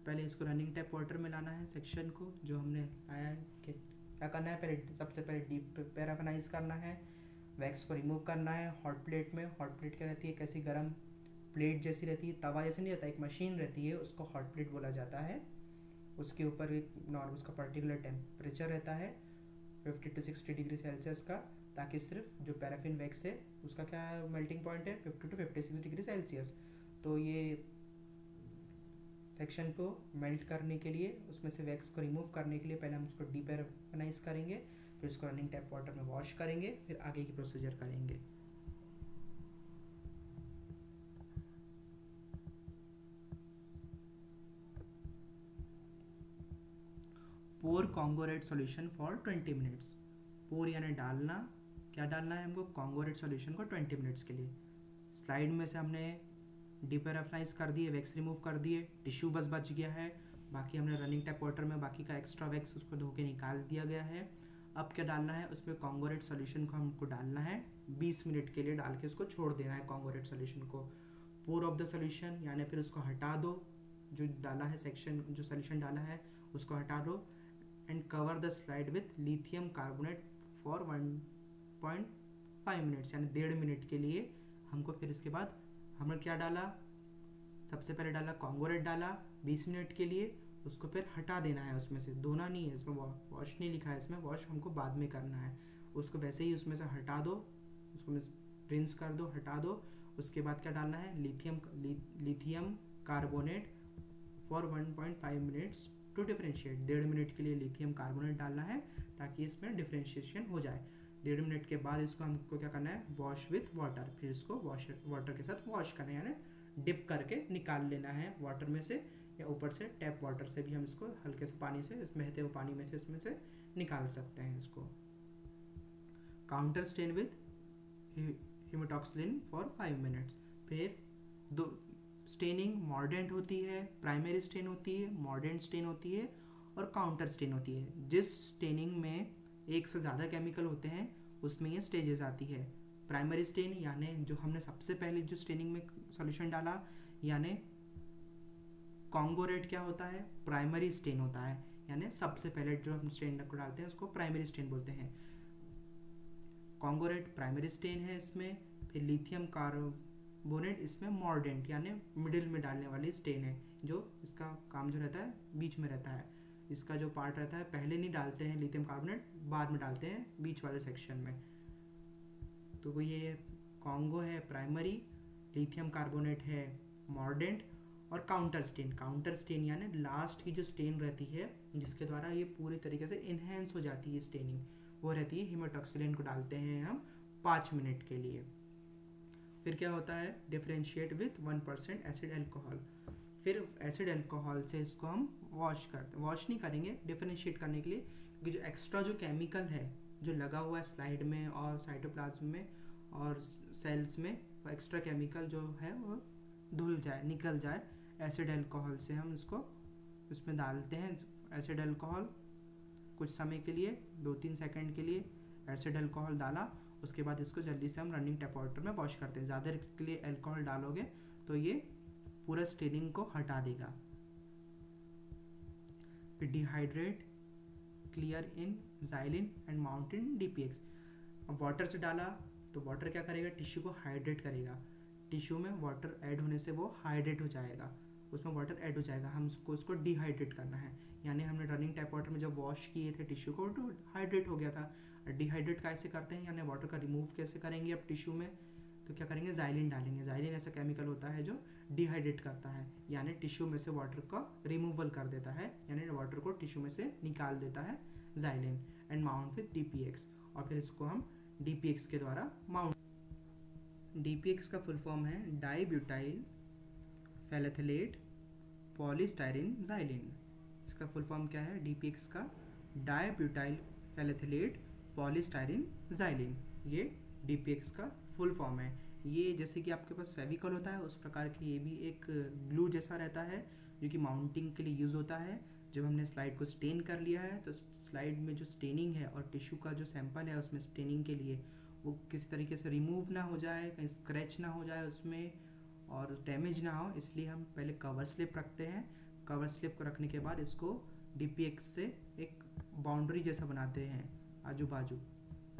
पहले इसको रनिंग टैप वाटर में लाना है सेक्शन को, जो हमने लाया है। क्या करना है? पहले सबसे पहले डीप पैराफिनाइज करना है, वैक्स को रिमूव करना है हॉट प्लेट में। हॉट प्लेट क्या रहती है? कैसी गर्म प्लेट जैसी रहती है, तवा जैसे नहीं रहता, एक मशीन रहती है, उसको हॉट प्लेट बोला जाता है। उसके ऊपर एक नॉर्मल उसका पर्टिकुलर टेम्परेचर रहता है 50 to 60 डिग्री सेल्सियस का, ताकि सिर्फ जो पैराफिन वैक्स है उसका क्या मेल्टिंग पॉइंट है 50 to 56 डिग्री सेल्सियस। तो ये सेक्शन को मेल्ट करने के लिए, उसमें से वैक्स को रिमूव करने के लिए पहले हम उसको डीपैराफिनाइज करेंगे, फिर उसको रनिंग टैप वाटर में वॉश करेंगे, फिर आगे की प्रोसीजर करेंगे। Pour Congo red solution for 20 minutes. Pour यानी डालना, क्या डालना है हमको? कॉन्गो रेड सॉल्यूशन को 20 मिनट्स के लिए। स्लाइड में से हमने डीपैराफिनाइज कर दिए, वैक्स रिमूव कर दिए, टिश्यू बस बच गया है, बाकी हमने रनिंग टैप वाटर में बाकी का एक्स्ट्रा वैक्स उसको धो के निकाल दिया गया है। अब क्या डालना है? उसमें कॉन्गो रेड सॉल्यूशन को हमको डालना है, 20 मिनट के लिए डाल के उसको छोड़ देना है कॉन्गो रेड सॉल्यूशन को। पोर ऑफ द सॉल्यूशन यानी फिर उसको हटा दो, जो डाला है सेक्शन, जो सॉल्यूशन डाला है उसको हटा दो, and cover the slide with lithium carbonate for 1.5 minutes यानी 1.5 मिनट के लिए। हमको फिर इसके बाद हमने क्या डाला? सबसे पहले डाला कॉन्गो रेड, डाला 20 मिनट के लिए, उसको फिर हटा देना है उसमें से, धोना नहीं है, इसमें वॉश नहीं लिखा है, इसमें वॉश हमको बाद में करना है। उसको वैसे ही उसमें से हटा दो, उसको रिंस कर दो, हटा दो। उसके बाद क्या डालना है, lithium carbonate for 1.5 minutes to differentiate. 1.5 minute के लिए लिथियम कार्बोनेट डालना है ताकि इसमें डिफ्रेंशिएशन हो जाए। 1.5 मिनट के बाद इसको हमको क्या करना है, वॉश विथ वाटर। फिर इसको वाटर के साथ वॉश करना है, यानी डिप करके निकाल लेना है वाटर में से, या ऊपर से टैप वाटर से भी हम इसको हल्के से पानी से, इस बहते हुए पानी में से इसमें से निकाल सकते हैं इसको। Counter stain with haematoxylin for 5 minutes. फिर दो स्टेनिंग मॉर्डेंट होती है, प्राइमरी स्टेन होती है, मॉर्डेंट स्टेन होती है और काउंटर स्टेन होती है। जिस स्टेनिंग में एक से ज़्यादा केमिकल होते हैं उसमें ये स्टेजेस आती है। प्राइमरी स्टेन यानी जो हमने सबसे पहले जो स्टेनिंग में सॉल्यूशन डाला, यानी कॉन्गो रेड क्या होता है, प्राइमरी स्टेन होता है, यानी सबसे पहले जो हम स्टेन को डालते हैं उसको प्राइमरी स्टेन बोलते हैं। कॉन्गो रेड प्राइमरी स्टेन है इसमें। फिर लिथियम कार्बोनेट इसमें मॉर्डेंट यानी मिडिल में डालने वाली स्टेन है, जो इसका काम जो रहता है बीच में रहता है। इसका जो पार्ट रहता है पहले नहीं डालते हैं लिथियम कार्बोनेट, बाद में डालते हैं बीच वाले सेक्शन में। तो ये कॉन्गो है प्राइमरी, लिथियम कार्बोनेट है मॉर्डेंट, और काउंटर स्टेन यानी लास्ट की जो स्टेन रहती है जिसके द्वारा ये पूरी तरीके से इन्हेंस हो जाती है स्टेनिंग, वो रहती है हिमेटॉक्सिलिन को डालते हैं हम 5 मिनट के लिए। फिर क्या होता है, डिफ्रेंशिएट विथ 1% एसिड एल्कोहल। फिर एसिड एल्कोहल से इसको हम वॉश नहीं करेंगे डिफ्रेंशिएट करने के लिए, क्योंकि जो एक्स्ट्रा जो केमिकल है जो लगा हुआ है स्लाइड में और साइटोप्लाज्म में और सेल्स में, वो एक्स्ट्रा केमिकल जो है वो धुल जाए, निकल जाए। एसिड एल्कोहल से हम इसको उसमें डालते हैं। एसिड एल्कोहल कुछ समय के लिए 2-3 सेकंड के लिए एसिड एल्कोहल डाला, उसके बाद इसको जल्दी से हम रनिंग टैप वाटर में वॉश करते हैं। ज़्यादा देर के लिए एल्कोहल डालोगे तो ये पूरा स्टेनिंग को हटा देगा। फिर dehydrate clear in xylene and mount in DPX। अब वाटर से डाला तो वाटर क्या करेगा, टिश्यू को हाइड्रेट करेगा। टिश्यू में वाटर ऐड होने से वो हाइड्रेट हो जाएगा, उसमें वाटर ऐड हो जाएगा। हम उसको डिहाइड्रेट करना है, यानी हमने रनिंग टैप वाटर में जब वॉश किए थे टिश्यू को तो हाइड्रेट हो गया था। डिहाइड्रेट कैसे करते हैं, यानी वाटर का रिमूव कैसे करेंगे अब टिश्यू में, तो क्या करेंगे, ज़ाइलिन डालेंगे। ज़ाइलिन ऐसा केमिकल होता है जो डिहाइड्रेट करता है, यानी टिश्यू में से वाटर का रिमूवल कर देता है, यानी वाटर को टिश्यू में से निकाल देता है xylene. And mount with DPX, और फिर इसको हम DPX के द्वारा माउंट। DPX का फुल फॉर्म है डाईब्यूटाइल फैलेथलेट पॉलीस्टाइरिन ज़ाइलिन। इसका फुल फॉर्म क्या है DPX का, डाईब्यूटाइल फैलेथलेट पॉलीस्टाइरिन ज़ाइलिन। ये DPX का फुल फॉर्म है। ये जैसे कि आपके पास फेविकॉल होता है उस प्रकार की ये भी एक ग्लू जैसा रहता है, जो कि माउंटिंग के लिए यूज़ होता है। जब हमने स्लाइड को स्टेन कर लिया है तो स्लाइड में जो स्टेनिंग है और टिश्यू का जो सैंपल है उसमें स्टेनिंग के लिए वो किसी तरीके से रिमूव ना हो जाए, कहीं स्क्रैच ना हो जाए उसमें और डैमेज ना हो, इसलिए हम पहले कवर स्लिप रखते हैं। कवर स्लिप को रखने के बाद इसको DPX से एक बाउंड्री जैसा बनाते हैं, आजू बाजू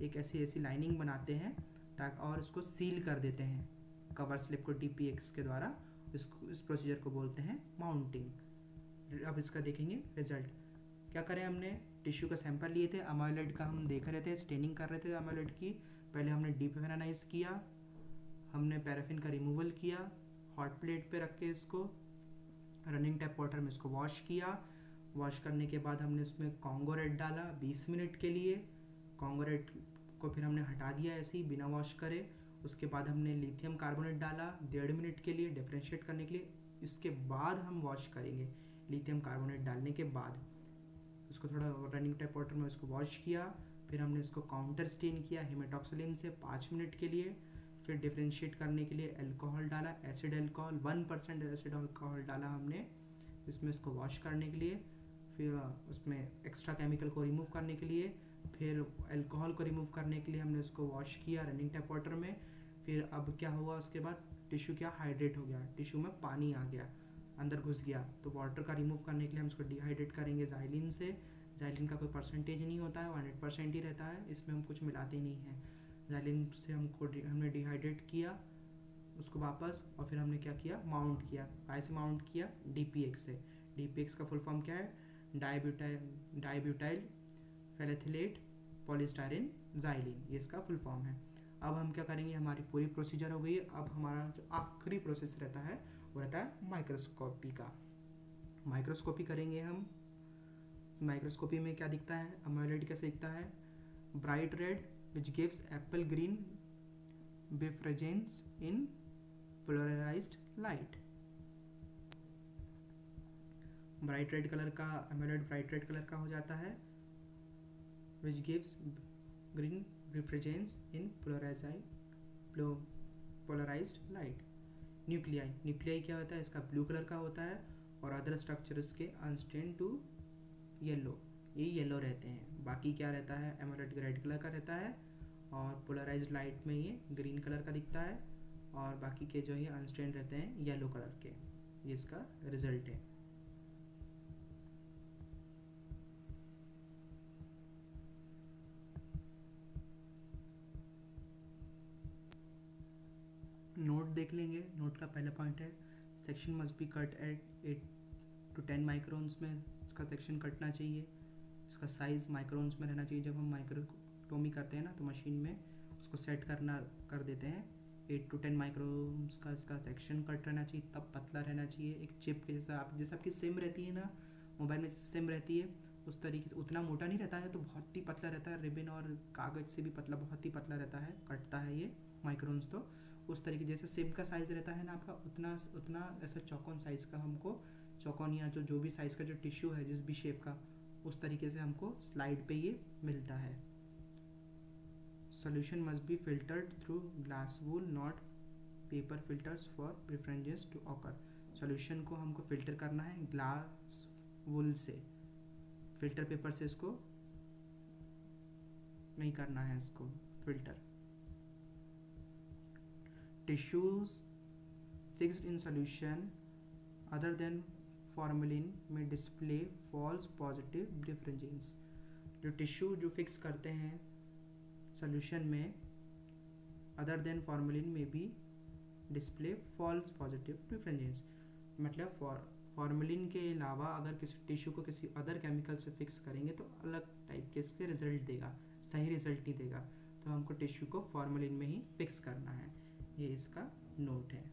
एक ऐसी लाइनिंग बनाते हैं ताकि, और इसको सील कर देते हैं कवर स्लिप को DPX के द्वारा। इस प्रोसीजर को बोलते हैं माउंटिंग। अब इसका देखेंगे रिजल्ट। क्या करें, हमने टिश्यू का सैंपल लिए थे, अमाइलॉइड का हम देख रहे थे, स्टेनिंग कर रहे थे अमाइलॉइड की। पहले हमने डीपेनाइज किया, हमने पैराफिन का रिमूवल किया, हॉट प्लेट पे रख के इसको रनिंग टैप वाटर में इसको वॉश किया। वॉश करने के बाद हमने उसमें कॉन्गो रेड डाला 20 मिनट के लिए। कॉन्गो रेड को फिर हमने हटा दिया ऐसे ही बिना वॉश करे। उसके बाद हमने लिथियम कार्बोनेट डाला 1.5 मिनट के लिए डिफ्रेंशिएट करने के लिए। इसके बाद हम वॉश करेंगे, लिथियम कार्बोनेट डालने के बाद उसको थोड़ा रनिंग टैप वाटर में उसको वॉश किया। फिर हमने इसको काउंटर स्टेन किया हिमेटॉक्सिलिन से 5 मिनट के लिए। फिर डिफ्रेंशिएट करने के लिए अल्कोहल डाला, एसिड अल्कोहल 1% एसिड अल्कोहल डाला हमने इसमें इसको वॉश करने के लिए। फिर उसमें एक्स्ट्रा केमिकल को रिमूव करने के लिए, फिर अल्कोहल को रिमूव करने के लिए हमने उसको वॉश किया रनिंग टैप वाटर में। फिर अब क्या हुआ, उसके बाद टिश्यू क्या हाइड्रेट हो गया, टिश्यू में पानी आ गया, अंदर घुस गया। तो वाटर का रिमूव करने के लिए हम उसको डिहाइड्रेट करेंगे ज़ाइलिन से। ज़ाइलिन का कोई परसेंटेज नहीं होता है, 100% ही रहता है, इसमें हम कुछ मिलाते नहीं हैं। ज़ाइलिन से हमने डिहाइड्रेट किया उसको वापस, और फिर हमने क्या किया, माउंट किया। कैसे माउंट किया, DPX से। DPX का फुल फॉर्म क्या है, डाईब्यूटाइल फैलेथलेट पॉलीस्टायरीन ज़ाइलिन, ये इसका फुल फॉर्म है। अब हम क्या करेंगे, हमारी पूरी प्रोसीजर हो गई। अब हमारा जो आखिरी प्रोसेस रहता है वो रहता है माइक्रोस्कोपी का। माइक्रोस्कोपी करेंगे हम। माइक्रोस्कोपी में क्या दिखता है, एमोलेड कैसे दिखता है, bright red which gives apple green birefringence in polarized light. Bright red colour का एमोलेड ब्राइट रेड कलर का हो जाता है, which gives green birefringence in polarized light. Nuclei क्या होता है, इसका ब्लू कलर का होता है और अदर स्ट्रक्चर्स के अनस्टेन टू येलो, ये येलो रहते हैं। बाकी क्या रहता है, एमोलेड रेड कलर का रहता है और पोलराइज्ड लाइट में ये ग्रीन कलर का दिखता है और बाकी के जो ये अनस्टेन रहते हैं येलो कलर के। ये इसका रिजल्ट है। नोट देख लेंगे। नोट का पहला पॉइंट है section must be cut at 8 to 10 microns में इसका सेक्शन कटना चाहिए। इसका साइज़ माइक्रोन्स में रहना चाहिए। जब हम माइक्रोटोमी करते हैं ना तो मशीन में उसको सेट कर देते हैं 8 to 10 माइक्रोन्स का इसका सेक्शन कट रहना चाहिए, तब पतला रहना चाहिए। एक चिप के जैसा आपकी सिम रहती है ना मोबाइल में, सिम रहती है उस तरीके से, उतना मोटा नहीं रहता है तो बहुत ही पतला रहता है। रिबन और कागज़ से भी पतला, बहुत ही पतला रहता है, कटता है ये माइक्रोन्स। तो उस तरीके जैसे सिम का साइज़ रहता है ना आपका, उतना ऐसा चौकोन साइज़ का हमको, चौकोन या जो भी साइज़ का जो टिश्यू है जिस भी शेप का, उस तरीके से हमको स्लाइड पे ये मिलता है। Solution must be filtered through glass wool not paper filters for preferences to occur. Solution को हमको फिल्टर करना है ग्लास वूल से, फिल्टर पेपर से इसको नहीं करना है इसको filter. Tissues fixed in solution other than formalin में डिस्प्ले फॉल्स पॉजिटिव डिफरेंजेंस। जो टिश्यू जो फिक्स करते हैं सोल्यूशन में अदर देन फॉर्मेलिन में भी डिस्प्ले फॉल्स पॉजिटिव डिफरेंजेंस, मतलब फॉर्मेलिन के अलावा अगर किसी टिश्यू को किसी अदर केमिकल से फिक्स करेंगे तो अलग टाइप के इसके रिजल्ट देगा, सही रिजल्ट नहीं देगा। तो हमको टिश्यू को फॉर्मेलिन में ही फिक्स करना है। ये इसका नोट है।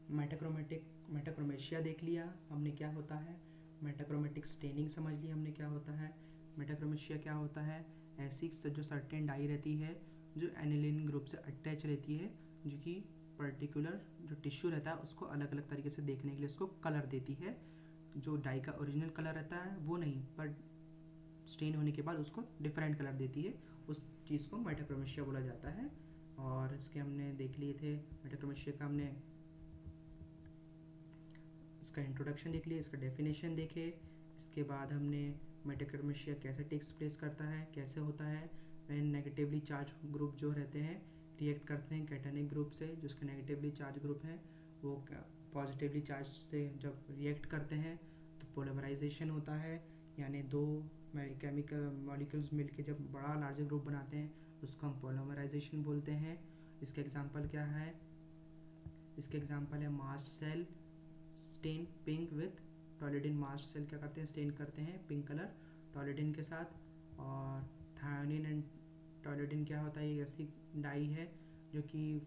मेटाक्रोमेशिया देख लिया हमने क्या होता है। मेटाक्रोमेटिक स्टेनिंग समझ ली हमने क्या होता है। मेटाक्रोमेशिया क्या होता है, ऐसी जो सर्टेन डाई रहती है जो एनिलीन ग्रुप से अटैच रहती है, जो कि पर्टिकुलर जो टिश्यू रहता है उसको अलग अलग तरीके से देखने के लिए उसको कलर देती है। जो डाई का ओरिजिनल कलर रहता है वो नहीं, पर स्टेन होने के बाद उसको डिफरेंट कलर देती है, उस चीज़ को मेटाक्रोमेशिया बोला जाता है। और इसके हमने देख लिए थे मेटाक्रोमेशिया का, हमने इसका इंट्रोडक्शन देख लिया, इसका डेफिनेशन देखे। इसके बाद हमने मेटाक्रोमेशिया कैसे टेक्स प्लेस करता है, कैसे होता है। व्हेन नेगेटिवली चार्ज ग्रुप जो रहते हैं रिएक्ट करते हैं कैटायनिक ग्रुप से, जिसका नेगेटिवली चार्ज ग्रुप है वो पॉजिटिवली चार्ज से जब रिएक्ट करते हैं तो पोलीमराइजेशन होता है, यानी दो केमिकल मॉलिक्यूल्स मिलके जब बड़ा लार्जर ग्रुप बनाते हैं उसको हम पोलीमराइजेशन बोलते हैं। इसका एग्जांपल क्या है, इसके एग्जांपल है mast cell stain pink with toluidine. Mast cell क्या करते हैं, स्टेन करते हैं पिंक कलर टॉलिडिन के साथ। और थायोनिन एंड टॉलिडिन क्या होता है, ये ऐसी डाई है जो कि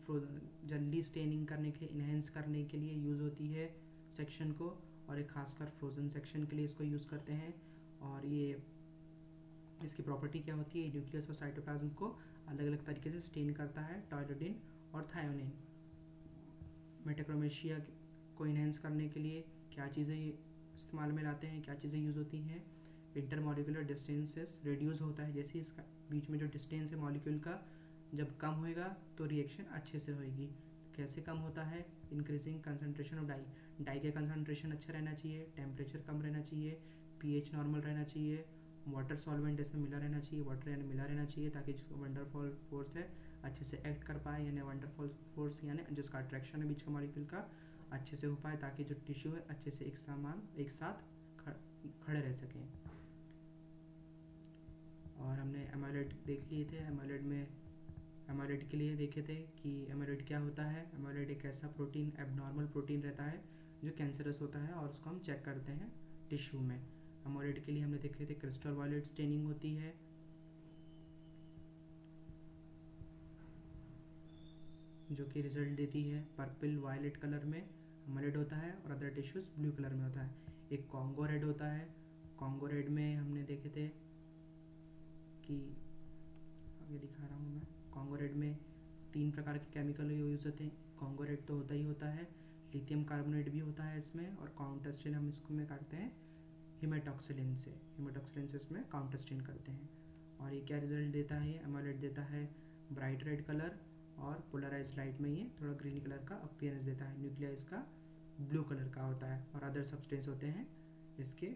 जल्दी स्टेनिंग करने के लिए, इन्हेंस करने के लिए यूज़ होती है सेक्शन को, और एक खासकर फ्रोजन सेक्शन के लिए इसको यूज़ करते हैं। और ये इसकी प्रॉपर्टी क्या होती है, न्यूक्लियस और साइटोप्लाज्म को अलग अलग तरीके से स्टेन करता है टॉलिडिन और थायोनिन। मेटाक्रोमेशिया को इन्हेंस करने के लिए क्या चीज़ें इस्तेमाल में लाते हैं, क्या चीज़ें यूज़ होती हैं। इंटरमॉलिक्यूलर डिस्टेंसेस रिड्यूस होता है, जैसे इसका बीच में जो डिस्टेंस है मॉलिक्यूल का जब कम होएगा तो रिएक्शन अच्छे से होएगी। कैसे कम होता है, इंक्रीजिंग कंसनट्रेशन ऑफ डाई का कंसनट्रेशन अच्छा रहना चाहिए, टेम्परेचर कम रहना चाहिए, पीएच नॉर्मल रहना चाहिए, वाटर सॉल्वेंट इसमें मिला रहना चाहिए, वाटर यानी मिला रहना चाहिए, ताकि जो वंडरफॉल फोर्स है अच्छे से एक्ट कर पाए, यानी वंडरफॉल फोर्स यानी जिसका अट्रैक्शन है बीच का मॉलिक्यूल का अच्छे से हो पाए, ताकि जो टिश्यू है अच्छे से एक साथ खड़े रह सकें। और हमने एमोलेड देख लिए थे। एमोलेड के लिए देखे थे कि एमोलेड क्या होता है। एमोलेड एक ऐसा प्रोटीन, एबनॉर्मल प्रोटीन रहता है जो कैंसरस होता है और उसको हम चेक करते हैं टिश्यू में। एमोलेड के लिए हमने देखे थे क्रिस्टल वायलेट स्टेनिंग होती है, जो कि रिजल्ट देती है पर्पल वायलेट कलर में एमोलेड होता है, और अदर टिश्यूज ब्लू कलर में होता है। एक कॉन्गो रेड होता है, कॉन्गो रेड में हमने देखे थे कि आगे दिखा रहा हूँ मैं, कॉन्गो रेड में 3 प्रकार के केमिकल यूज होते हैं। कॉन्गो रेड तो होता ही होता है, लिथियम कार्बोनेट भी होता है इसमें, और काउंटर स्टेन हम इसको में करते हैं हीमेटॉक्सिलिन से इसमें काउंटर स्टेन करते हैं। और ये क्या रिजल्ट देता है, एमोलेड देता है ब्राइट रेड कलर, और पोलराइज लाइट में ये थोड़ा ग्रीन कलर का अपीयरेंस देता है। न्यूक्लिया इसका ब्लू कलर का होता है, और अदर सब्सटेंस होते हैं इसके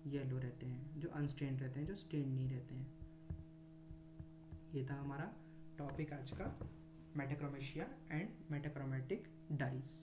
येलो रहते हैं, जो अनस्टेन्ड रहते हैं, जो स्टेन्ड नहीं रहते हैं। ये था हमारा टॉपिक आज का, मेटाक्रोमेशिया एंड मेटाक्रोमेटिक डाइस।